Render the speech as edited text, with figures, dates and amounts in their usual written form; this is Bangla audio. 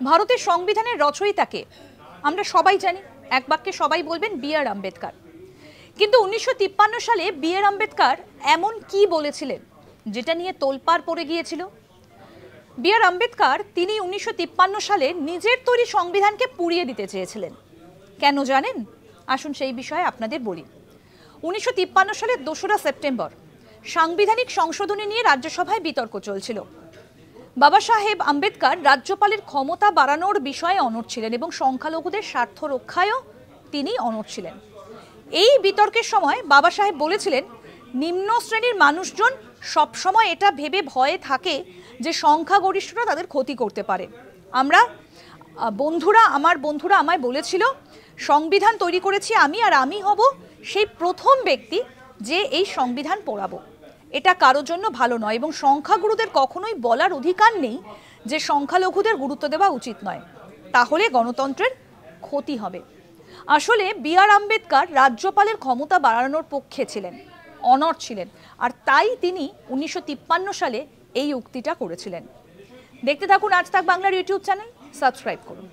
ভারতের সংবিধানের রচয়িতাকে আমরা সবাই জানি, এক বাক্যে সবাই বলবেন বি.আর. আম্বেদকর। কিন্তু 1953 সালে বি.আর. আম্বেদকর এমন কি বলেছিলেন যেটা নিয়ে তোলপাড় পড়ে গিয়েছিল? বি.আর. আম্বেদকর তিনি 1953 সালে নিজের তৈরি সংবিধানকে পুড়িয়ে দিতে চেয়েছিলেন। কেন জানেন? আসুন সেই বিষয়ে আপনাদের বলি। 1953 সালের 2রা সেপ্টেম্বর সাংবিধানিক সংশোধনী নিয়ে রাজ্যসভায় বিতর্ক চলছিল। বাবা সাহেব আম্বেদকর রাজ্যপালের ক্ষমতা বাড়ানোর বিষয়ে অনড় ছিলেন এবং সংখ্যালঘুদের স্বার্থ রক্ষায়ও তিনি অনড় ছিলেন। এই বিতর্কের সময় বাবা সাহেব বলেছিলেন, নিম্ন শ্রেণীর মানুষজন সবসময় এটা ভেবে ভয়ে থাকে যে সংখ্যাগরিষ্ঠরা তাদের ক্ষতি করতে পারে। আমার বন্ধুরা আমায় বলেছিল, সংবিধান তৈরি করেছি আমি, আর আমি হব সেই প্রথম ব্যক্তি যে এই সংবিধান পড়াবো। এটা কারোর জন্য ভালো নয় এবং সংখ্যাগুরুদের কখনোই বলার অধিকার নেই যে সংখ্যালঘুদের গুরুত্ব দেওয়া উচিত নয়, তাহলে গণতন্ত্রের ক্ষতি হবে। আসলে বি.আর. আম্বেদকর রাজ্যপালের ক্ষমতা বাড়ানোর পক্ষে ছিলেন, অনড় ছিলেন, আর তাই তিনি 1953 সালে এই উক্তিটা করেছিলেন। দেখতে থাকুন আজ তাক বাংলার ইউটিউব চ্যানেল, সাবস্ক্রাইব করুন।